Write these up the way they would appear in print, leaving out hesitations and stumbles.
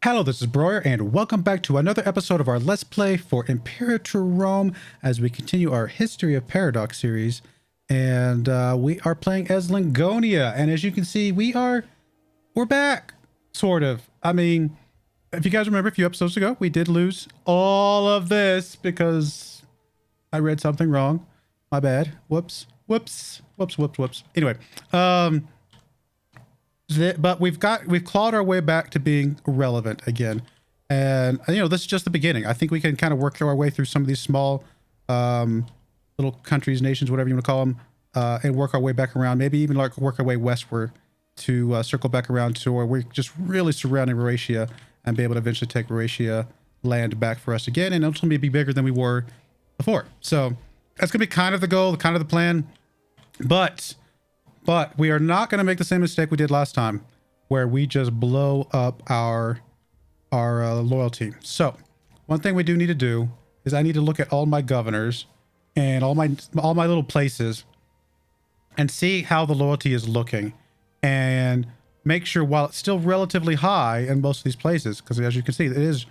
Hello, this is Broyar, and welcome back to another episode of our Let's Play for Imperator Rome as we continue our History of Paradox series. And we are playing as Lingonia, and as you can see, we're back, sort of. I mean, if you guys remember a few episodes ago, we did lose all of this because I read something wrong. My bad. Whoops. Anyway, but we've clawed our way back to being relevant again, and this is just the beginning. I think we can kind of work our way through some of these small little countries, nations, whatever you want to call them, and work our way back around, maybe even like work our way westward to circle back around to where we're just really surrounding Eurasia and be able to eventually take Eurasia land back for us again, and ultimately be bigger than we were before. So that's gonna be kind of the goal, kind of the plan. But we are not going to make the same mistake we did last time, where we just blow up our loyalty. So one thing we do need to do is I need to look at all my governors and all my little places and see how the loyalty is looking, and make sure while it's still relatively high in most of these places, because as you can see, it is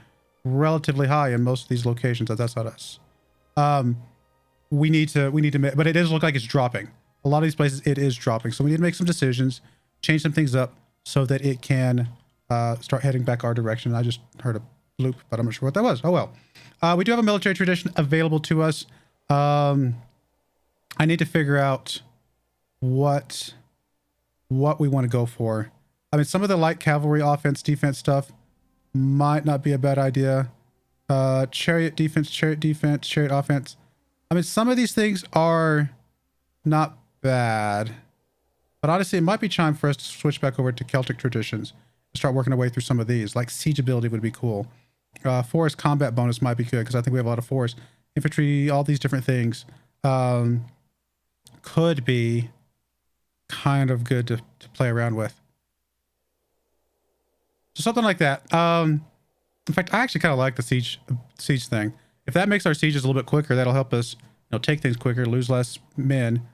relatively high in most of these locations. That's not us. We need to, but it does look like it's dropping. A lot of these places, it is dropping. So we need to make some decisions, change some things up so that it can start heading back our direction. I just heard a bloop, but I'm not sure what that was. Oh, well. We do have a military tradition available to us. I need to figure out what we want to go for. I mean, some of the light cavalry offense, defense stuff might not be a bad idea. Chariot defense, chariot offense. I mean, some of these things are not bad, but honestly it might be time for us to switch back over to Celtic traditions and start working our way through some of these. Like siege ability would be cool. Forest combat bonus might be good because I think we have a lot of forest infantry. All these different things could be kind of good to play around with. So something like that. In fact, I actually kind of like the siege thing. If that makes our sieges a little bit quicker, that'll help us take things quicker, lose less men.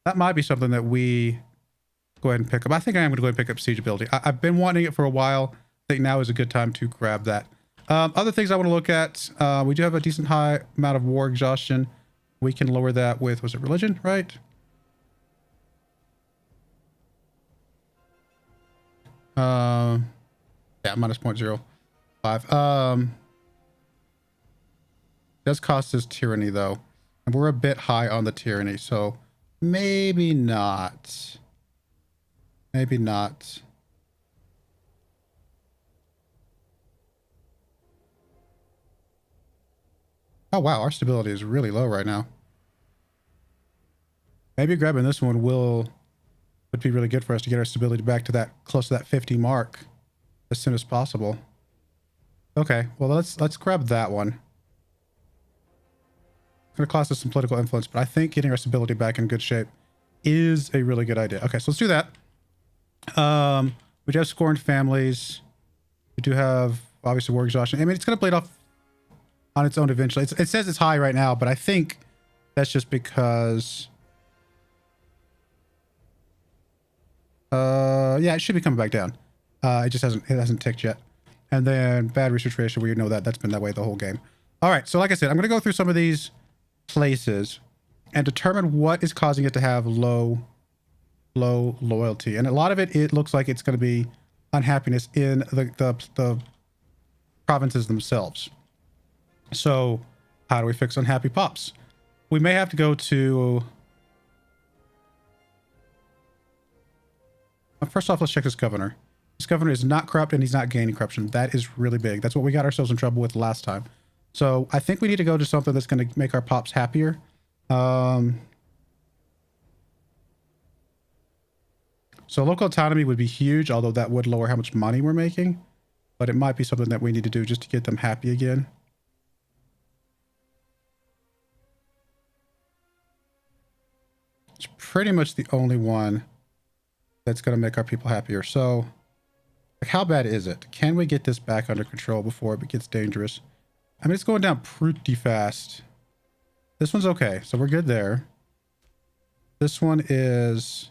That might be something that we go ahead and pick up. I think I am going to go ahead and pick up siege ability. I've been wanting it for a while. I think now is a good time to grab that. Other things I want to look at. We do have a decent high amount of war exhaustion. We can lower that with, was it religion, right? Yeah, minus 0.05. Does cost us tyranny though. And we're a bit high on the tyranny, so maybe not. Maybe not. Oh wow, our stability is really low right now. Maybe grabbing this one would be really good for us to get our stability back to that close to that 50 mark as soon as possible. Okay, well let's grab that one. Going to cost us some political influence, but I think getting our stability back in good shape is a really good idea. Okay, so let's do that. We do have scorned families. We do have obviously war exhaustion. I mean, it's going to bleed off on its own eventually. It says it's high right now, but I think that's just because yeah, it should be coming back down. It just hasn't ticked yet. And then bad research ratio, we know that's been that way the whole game. All right, so like I said, I'm going to go through some of these places and determine what is causing it to have low loyalty. And a lot of it looks like it's going to be unhappiness in the provinces themselves. So how do we fix unhappy pops? We may have to go to first off, let's check this governor. This governor is not corrupt and he's not gaining corruption. That is really big. That's what we got ourselves in trouble with last time. So I think we need to go to something that's going to make our pops happier. So local autonomy would be huge, although that would lower how much money we're making. But it might be something that we need to do just to get them happy again. It's pretty much the only one that's going to make our people happier. So like, how bad is it? Can we get this back under control before it gets dangerous? I mean, it's going down pretty fast. This one's okay, so we're good there. This one is...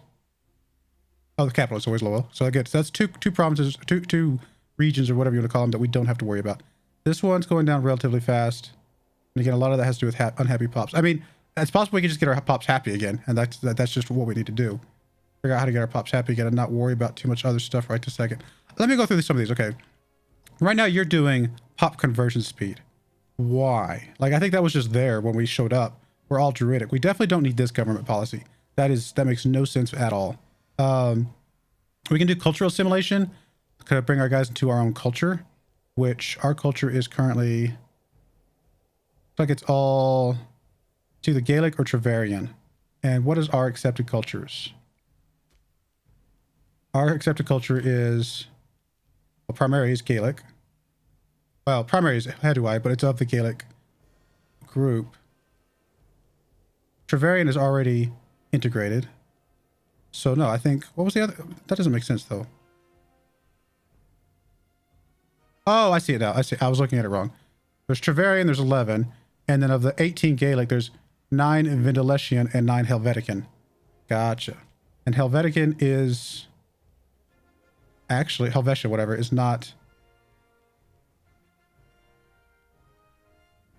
Oh, the capital is always low. So I get, so that's two provinces, two regions or whatever you want to call them that we don't have to worry about. This one's going down relatively fast. And again, a lot of that has to do with unhappy pops. I mean, it's possible we can just get our pops happy again. And that's just what we need to do. Figure out how to get our pops happy again and not worry about too much other stuff right this second. Let me go through some of these. Okay. Right now you're doing pop conversion speed. Why? Like, I think that was just there when we showed up. We're all druidic. We definitely don't need this government policy. That makes no sense at all. We can do cultural assimilation. Kind of bring our guys into our own culture, which our culture is currently, looks like it's either Gaelic or Trevarian. And what is our accepted cultures? Our accepted culture is, well, primary is Gaelic. Well, primary is Heduai, but it's of the Gaelic group. Trevarian is already integrated. So no, I think, what was the other? That doesn't make sense though. Oh, I see it now. I see. I was looking at it wrong. There's Trevarian, there's 11. And then of the 18 Gaelic, there's 9 Vindaletian and 9 Helvetican. Gotcha. And Helvetican is actually, Helvetia, whatever, is not.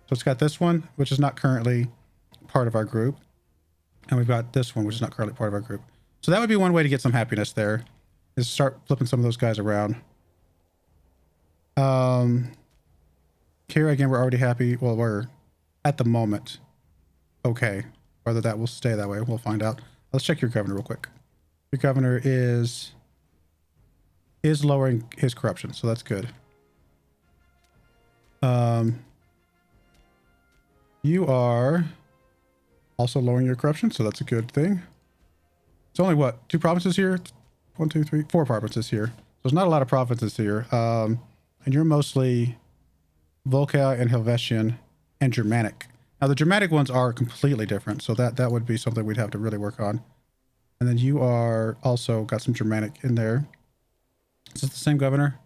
So it's got this one, which is not currently part of our group. And we've got this one, which is not currently part of our group. So that would be one way to get some happiness there, is start flipping some of those guys around. Here again, we're already happy. Well, we're at the moment okay. Whether that will stay that way, we'll find out. Let's check your governor real quick. Your governor is lowering his corruption, so that's good. You are also lowering your corruption, so that's a good thing. It's only what, 2 provinces here? 1, 2, 3, 4 provinces here. So there's not a lot of provinces here. And you're mostly Volca and Helvetian and Germanic. Now the Germanic ones are completely different, so that would be something we'd have to really work on. And then you are also got some Germanic in there. Is this the same governor?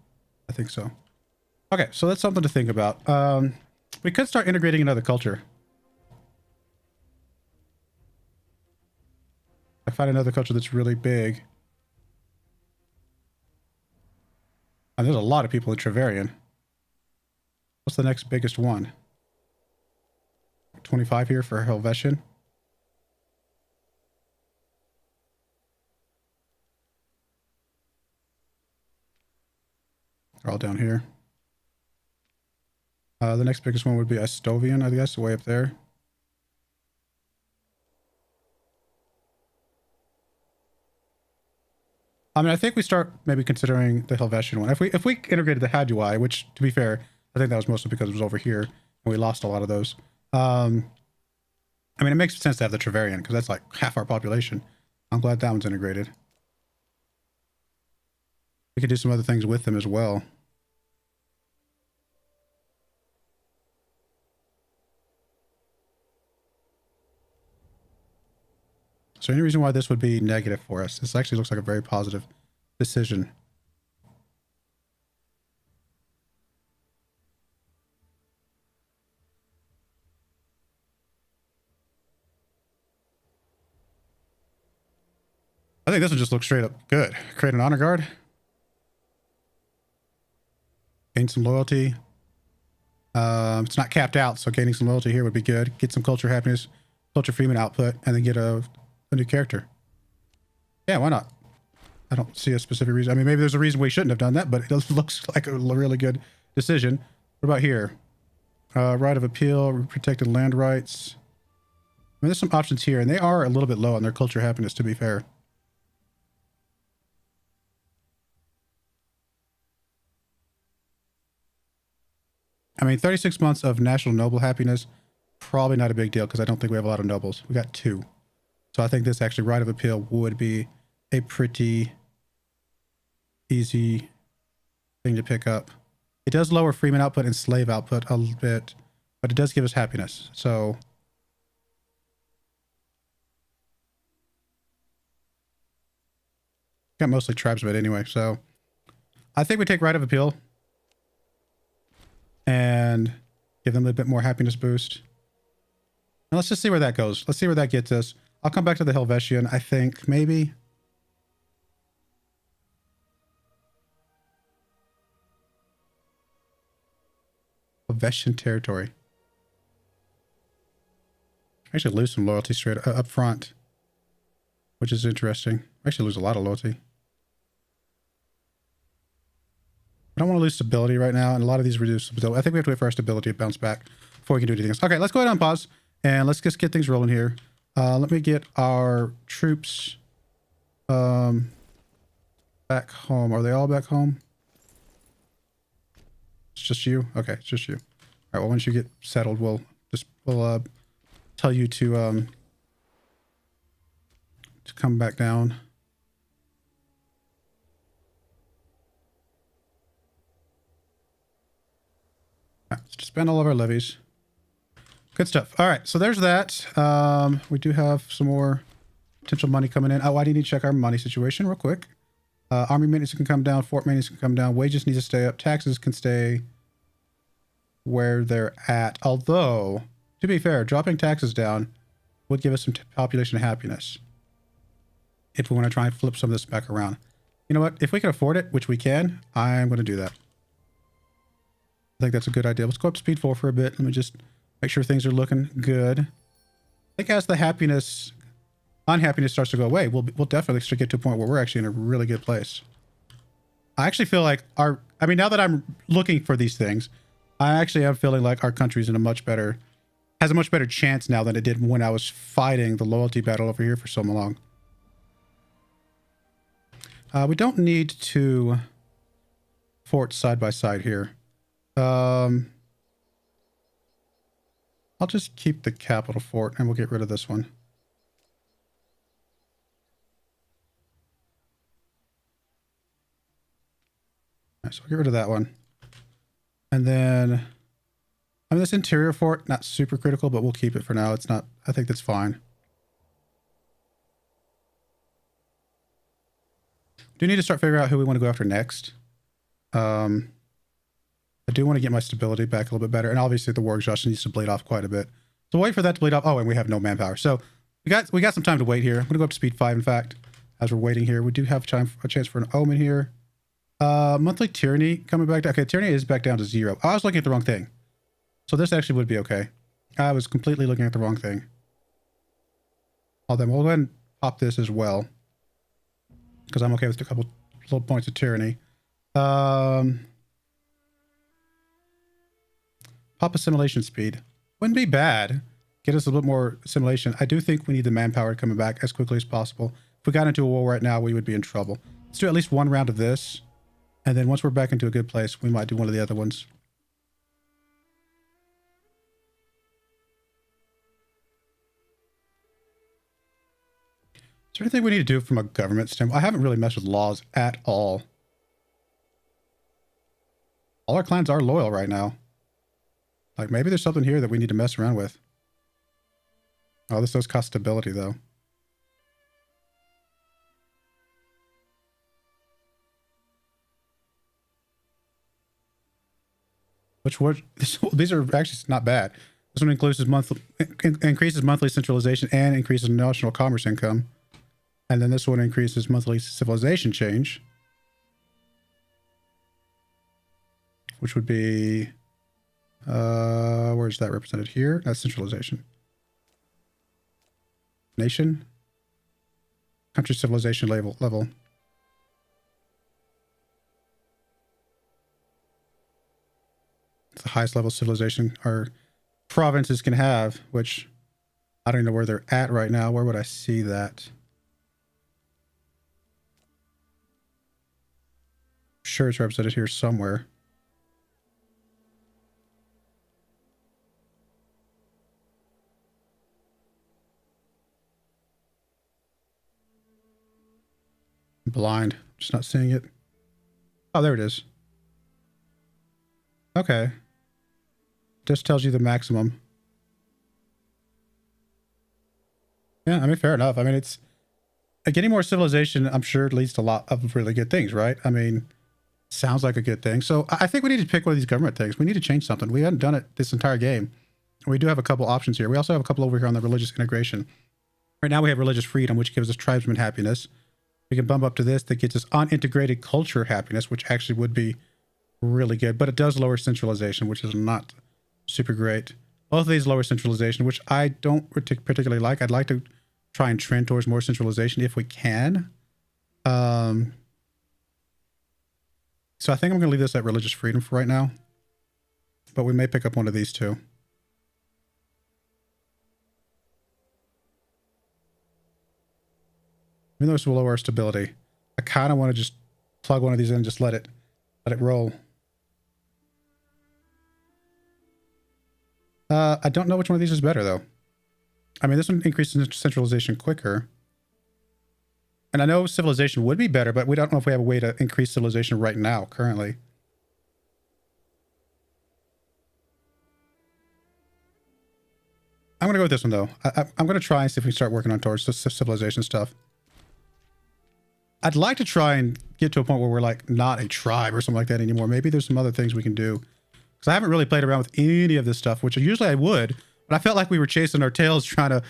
I think so. Okay, so that's something to think about. We could start integrating another culture. I find another culture that's really big. And there's a lot of people in Trevarian. What's the next biggest one? 25 here for Helvetian. They're all down here. The next biggest one would be Estovian, I guess, way up there. I mean, I think we start maybe considering the Helvetian one. If we integrated the Hadui, which, to be fair, I think that was mostly because it was over here and we lost a lot of those. I mean, it makes sense to have the Trevarian because that's like half our population. I'm glad that one's integrated. We could do some other things with them as well. So any reason why this would be negative for us? This actually looks like a very positive decision. I think this one just looks straight up good. Create an honor guard. Gain some loyalty. It's not capped out, so gaining some loyalty here would be good. Get some culture happiness, culture freeman output, and then get a new character. Yeah, why not? I don't see a specific reason. I mean, maybe there's a reason we shouldn't have done that, but it looks like a really good decision. What about here? Right of appeal, protected land rights. I mean, there's some options here, and they are a little bit low on their culture happiness, to be fair. I mean, 36 months of national noble happiness, probably not a big deal because I don't think we have a lot of nobles. We got 2. So I think this actually right of appeal would be a pretty easy thing to pick up. It does lower freeman output and slave output a little bit, but it does give us happiness. So got mostly tribesmen anyway. So I think we take right of appeal and give them a bit more happiness boost. And let's just see where that goes. Let's see where that gets us. I'll come back to the Helvetian, I think, maybe. Vestian territory. Actually lose some loyalty straight up front, which is interesting. Actually lose a lot of loyalty. I don't want to lose stability right now, and a lot of these reduce stability. I think we have to wait for our stability to bounce back before we can do anything else. Okay, let's go ahead and pause, and let's just get things rolling here. Let me get our troops back home. Are they all back home? It's just you? Okay, it's just you. All right, well, once you get settled, we'll tell you to come back down. Right, let's just spend all of our levies. Good stuff. All right, so there's that. We do have some more potential money coming in. Oh, I need to check our money situation real quick. Army maintenance can come down. Fort maintenance can come down. Wages need to stay up. Taxes can stay where they're at. Although, to be fair, dropping taxes down would give us some population happiness if we want to try and flip some of this back around. You know what? If we can afford it, which we can, I'm going to do that. I think that's a good idea. Let's go up to speed 4 for a bit. Let me just make sure things are looking good. I think as the unhappiness starts to go away, we'll definitely start to get to a point where we're actually in a really good place. I actually feel like now that I'm looking for these things, I actually am feeling like our country's in has a much better chance now than it did when I was fighting the loyalty battle over here for so long. We don't need to fort side by side here. I'll just keep the capital fort and we'll get rid of this one. All right, so we'll get rid of that one. And then, this interior fort, not super critical, but we'll keep it for now. It's not, I think that's fine. Do need to start figuring out who we want to go after next. I do want to get my stability back a little bit better. And obviously the war exhaustion needs to bleed off quite a bit. So wait for that to bleed off. Oh, and we have no manpower. So we got some time to wait here. I'm going to go up to speed 5, in fact, as we're waiting here. We do have a chance for an omen here. Monthly tyranny coming back down. Okay, tyranny is back down to 0. I was looking at the wrong thing. So this actually would be okay. I was completely looking at the wrong thing. Well, then we'll go ahead and pop this as well, because I'm okay with a couple little points of tyranny. Pop assimilation speed. Wouldn't be bad. Get us a little bit more assimilation. I do think we need the manpower coming back as quickly as possible. If we got into a war right now, we would be in trouble. Let's do at least one round of this. And then once we're back into a good place, we might do one of the other ones. Is there anything we need to do from a government standpoint? I haven't really messed with laws at all. All our clans are loyal right now. Like, maybe there's something here that we need to mess around with. Oh, this does cost stability, though. These are actually not bad. This one increases monthly centralization and increases national commerce income. And then this one increases monthly civilization change, which would be, where's that represented here? That's centralization. Nation. Country civilization level. It's the highest level of civilization our provinces can have, which I don't even know where they're at right now. Where would I see that? Sure, it's represented here somewhere. I'm blind, just not seeing it. Oh, there it is. Okay. Just tells you the maximum. Yeah, I mean, fair enough. I mean, it's getting more civilization, I'm sure it leads to a lot of really good things, right? I mean, sounds like a good thing. So I think we need to pick one of these government things. We need to change something. We haven't done it this entire game. We do have a couple options here. We also have a couple over here on the religious integration. Right now we have religious freedom, which gives us tribesman happiness. We can bump up to this that gets us unintegrated culture happiness, which actually would be really good, but it does lower centralization, which is not super great. Both of these lower centralization, which I don't particularly like. I'd like to try and trend towards more centralization if we can. So I think I'm going to leave this at religious freedom for right now. But we may pick up one of these two. Even though this will lower our stability, I kind of want to just plug one of these in and just let it roll. I don't know which one of these is better, though. I mean, this one increases centralization quicker. And I know civilization would be better, but we don't know if we have a way to increase civilization right now, currently. I'm going to go with this one, though. I'm going to try and see if we can start working on towards the civilization stuff. I'd like to try and get to a point where we're like not a tribe or something like that anymore. Maybe there's some other things we can do. Because I haven't really played around with any of this stuff, which usually I would. But I felt like we were chasing our tails trying to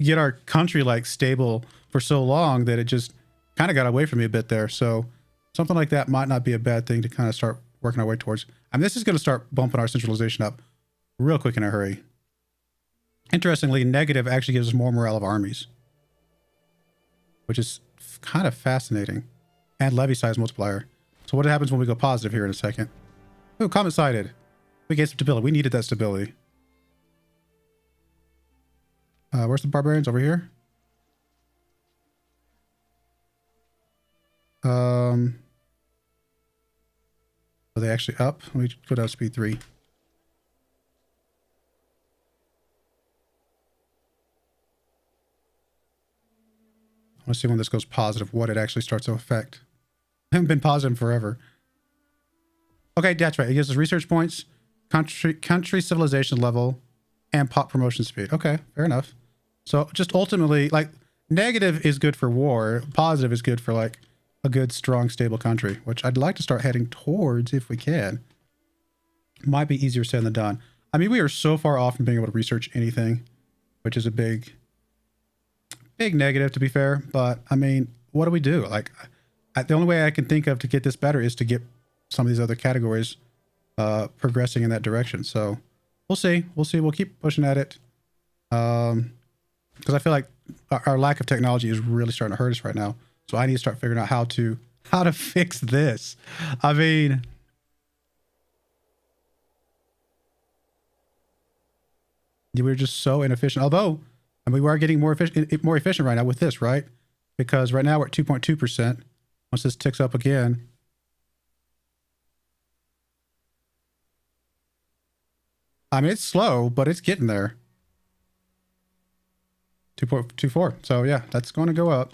get our country like stable for so long that it just kind of got away from me a bit there. So something like that might not be a bad thing to kind of start working our way towards. I mean, this is going to start bumping our centralization up real quick in a hurry. Interestingly, negative actually gives us more morale of armies, which is kind of fascinating. And levy size multiplier. So what happens when we go positive here in a second? Oh, comet sighted. We get stability. We needed that stability. Where's the barbarians? Over here? Are they actually up? Let me go down to speed 3. I want to see when this goes positive, what it actually starts to affect. I haven't been positive forever. Okay, that's right. It gives us research points, country civilization level, and pop promotion speed. Okay, fair enough. So just ultimately, like, negative is good for war. Positive is good for, like, a good, strong, stable country, which I'd like to start heading towards if we can. Might be easier said than done. I mean, we are so far off from being able to research anything, which is a big negative, to be fair. But, I mean, what do we do? Like, the only way I can think of to get this better is to get some of these other categories progressing in that direction. So we'll see. We'll keep pushing at it. Because I feel like our lack of technology is really starting to hurt us right now. So I need to start figuring out how to fix this. I mean, we're just so inefficient. Although, I mean, we are getting more efficient right now with this, right? Because right now we're at 2.2%. Once this ticks up again, I mean, it's slow, but it's getting there. 2.24. So yeah, that's going to go up.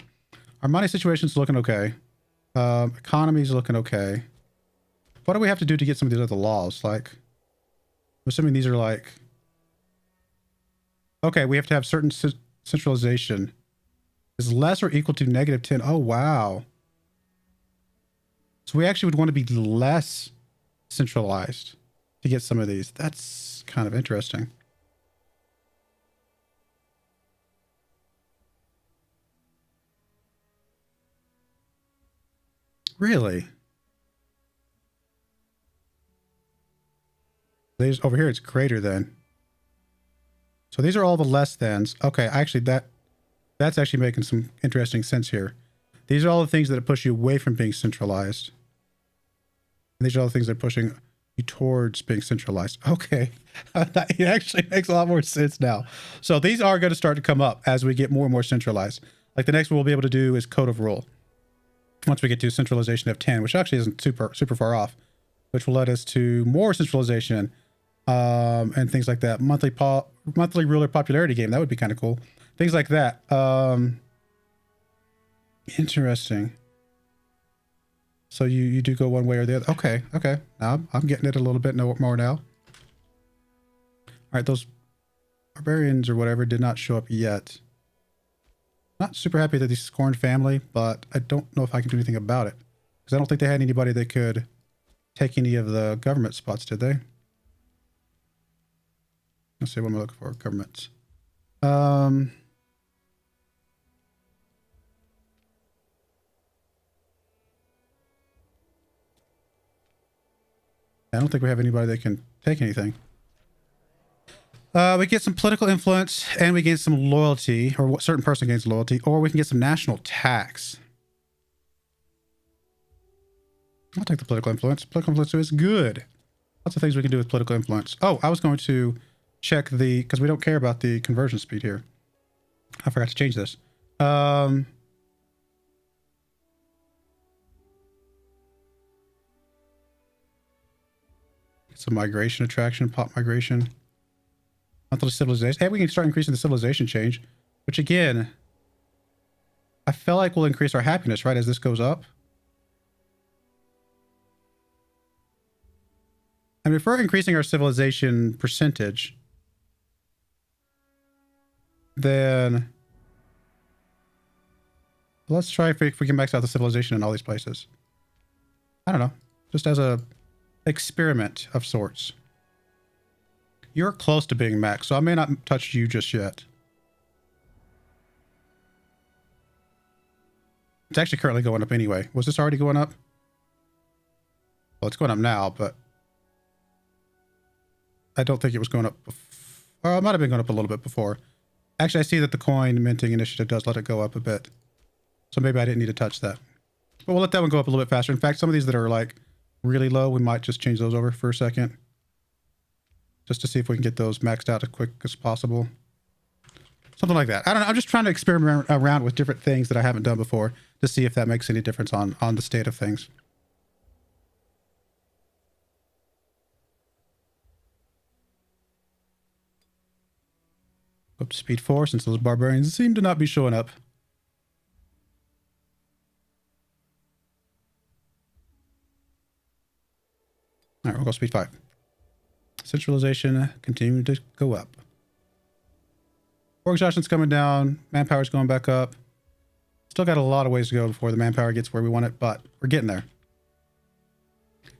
Our money situation's looking okay. Economy's looking okay. What do we have to do to get some of these other laws? Like, I'm assuming these are like, okay, we have to have certain centralization is less or equal to -10. Oh, wow. So we actually would want to be less centralized to get some of these. That's kind of interesting. Really? These over here, it's greater than. So these are all the less thans. Okay, actually that's actually making some interesting sense here. These are all the things that push you away from being centralized. And these are all the things that are pushing you towards being centralized. Okay. It actually makes a lot more sense now. So these are going to start to come up as we get more and more centralized. Like the next one we'll be able to do is Code of Rule. Once we get to centralization of 10, which actually isn't super far off, which will lead us to more centralization and things like that. Monthly ruler popularity game. That would be kind of cool. Things like that. Interesting. So you do go one way or the other. Okay. Now I'm getting it a little bit more now. All right, those barbarians or whatever did not show up yet. Not super happy that they scorned family, but I don't know if I can do anything about it. Because I don't think they had anybody that could take any of the government spots, did they? Let's see, what am I looking for? Governments. I don't think we have anybody that can take anything. We get some political influence and we gain some loyalty, or what certain person gains loyalty, or we can get some national tax. I'll take the political influence. Political influence is good. Lots of things we can do with political influence. Oh, I was going to check the, because we don't care about the conversion speed here. I forgot to change this. Some migration attraction, pop migration. Monthly civilization. Hey, we can start increasing the civilization change, which again, I feel like will increase our happiness, right, as this goes up. And if we're increasing our civilization percentage, then let's try if we can max out the civilization in all these places. I don't know, just as a experiment of sorts. You're close to being max, so I may not touch you just yet. It's actually currently going up anyway. Was this already going up? Well, it's going up now, but I don't think it was going up before. It might have been going up a little bit before. Actually, I see that the coin minting initiative does let it go up a bit. So maybe I didn't need to touch that. But we'll let that one go up a little bit faster. In fact, some of these that are like really low, we might just change those over for a second. Just to see if we can get those maxed out as quick as possible. Something like that. I don't know. I'm just trying to experiment around with different things that I haven't done before to see if that makes any difference on the state of things. Up to speed 4 since those barbarians seem to not be showing up. All right, we'll go speed 5. Centralization continuing to go up. War exhaustion's coming down. Manpower's going back up. Still got a lot of ways to go before the manpower gets where we want it, but we're getting there.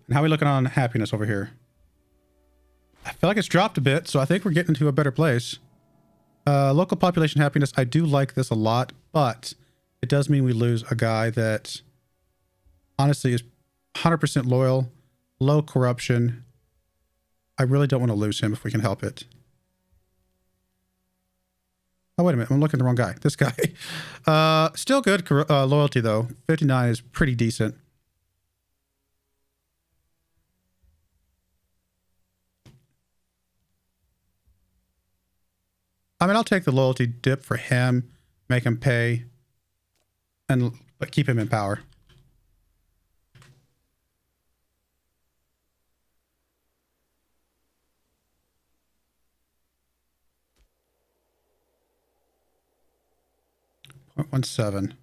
And how are we looking on happiness over here? I feel like it's dropped a bit, so I think we're getting to a better place. Local population happiness, I do like this a lot, but it does mean we lose a guy that honestly is 100% loyal, low corruption. I really don't want to lose him if we can help it. Oh, wait a minute. I'm looking at the wrong guy. This guy. Still good loyalty, though. 59 is pretty decent. I mean, I'll take the loyalty dip for him, make him pay, but keep him in power. .17.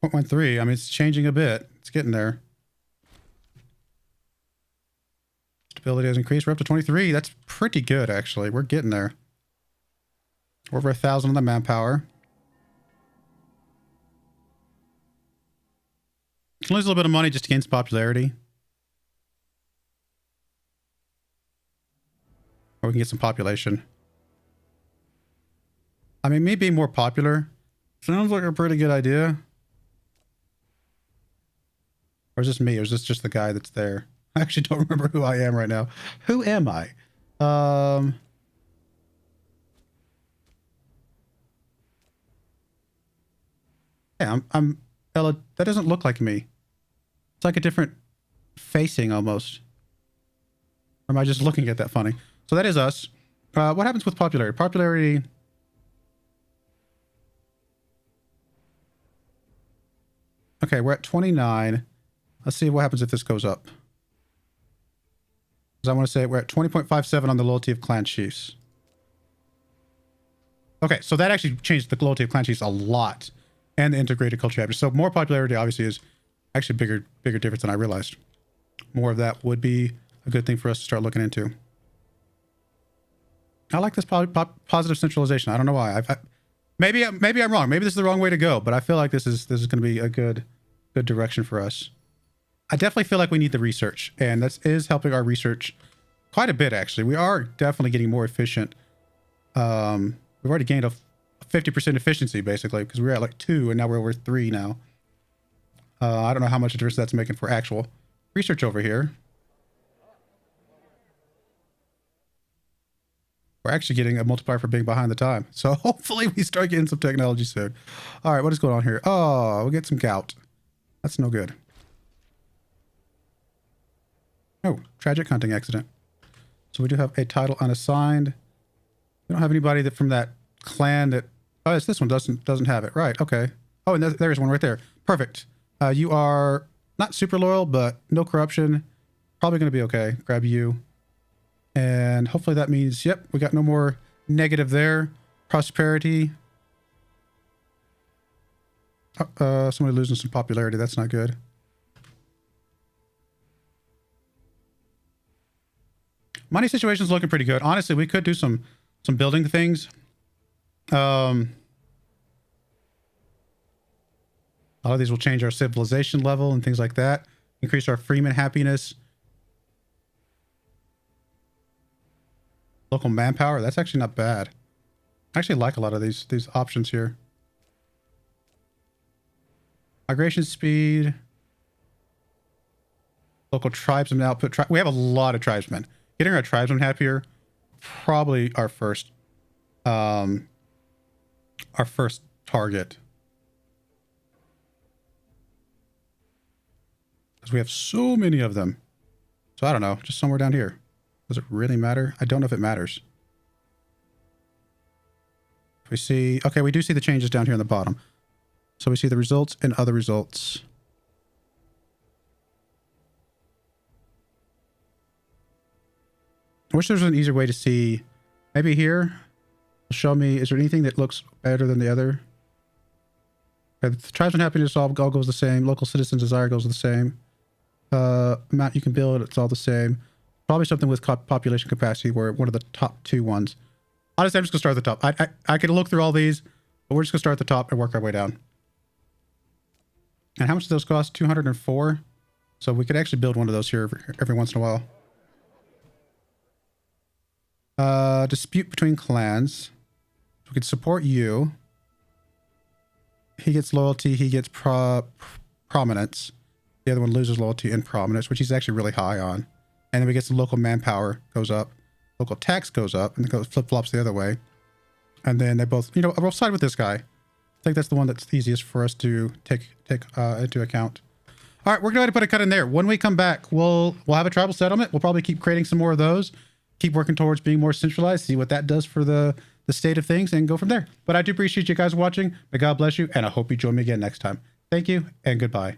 0.13. I mean, it's changing a bit. It's getting there. Stability has increased. We're up to 23. That's pretty good, actually. We're getting there. We're over 1,000 on the manpower. Can lose a little bit of money just to gain some popularity. Or we can get some population. I mean, me being more popular sounds like a pretty good idea. Or is this me? Or is this just the guy that's there? I actually don't remember who I am right now. Who am I? Yeah, I'm Ella. That doesn't look like me. It's like a different facing almost. Or am I just looking at that funny? So that is us. What happens with popularity? Popularity... Okay, we're at 29. Let's see what happens if this goes up. Because I want to say we're at 20.57 on the loyalty of clan chiefs. Okay, so that actually changed the loyalty of clan chiefs a lot. And the integrated culture happiness. So more popularity obviously is actually bigger difference than I realized. More of that would be a good thing for us to start looking into. I like this positive centralization. I don't know why. Maybe I'm wrong. Maybe this is the wrong way to go, but I feel like this is going to be a good direction for us. I definitely feel like we need the research, and that is helping our research quite a bit, actually. We are definitely getting more efficient. We've already gained a 50% efficiency, basically, because we were at like 2, and now we're over 3 now. I don't know how much difference that's making for actual research over here. We're actually getting a multiplier for being behind the time. So hopefully we start getting some technology soon. All right, what is going on here? Oh, we'll get some gout. That's no good. Oh, tragic hunting accident. So we do have a title unassigned. We don't have anybody that from that clan that... Oh, it's this one doesn't have it. Right, okay. Oh, and there's one right there. Perfect. You are not super loyal, but no corruption. Probably going to be okay. Grab you. And hopefully that means, yep, we got no more negative there. Prosperity. Somebody losing some popularity. That's not good. Money situation's looking pretty good. Honestly, we could do some building things. A lot of these will change our civilization level and things like that. Increase our freeman happiness. Local manpower. That's actually not bad. I actually like a lot of these options here. Migration speed. Local tribesman output. We have a lot of tribesmen. Getting our tribesmen happier, probably our first target. Because we have so many of them. So I don't know, just somewhere down here. Does it really matter? I don't know if it matters. If we see, okay, we do see the changes down here on the bottom. So we see the results and other results. I wish there was an easier way to see. Maybe here will show me, is there anything that looks better than the other? Okay, the tribesman happiness all goes the same. Local citizen desire goes the same. Amount you can build, it's all the same. Probably something with population capacity where one of the top two ones. Honestly, I'm just going to start at the top. I could look through all these, but we're just going to start at the top and work our way down. And how much do those cost? 204. So we could actually build one of those here every once in a while. Dispute between clans. We could support you. He gets loyalty. He gets prominence. The other one loses loyalty and prominence, which he's actually really high on. And then we get some local manpower goes up. Local tax goes up and it goes flip-flops the other way. And then they both, you know, we'll side with this guy. I think that's the one that's easiest for us to take into account. All right, we're going to put a cut in there. When we come back, we'll have a tribal settlement. We'll probably keep creating some more of those. Keep working towards being more centralized, see what that does for the state of things, and go from there. But I do appreciate you guys watching. May God bless you, and I hope you join me again next time. Thank you, and goodbye.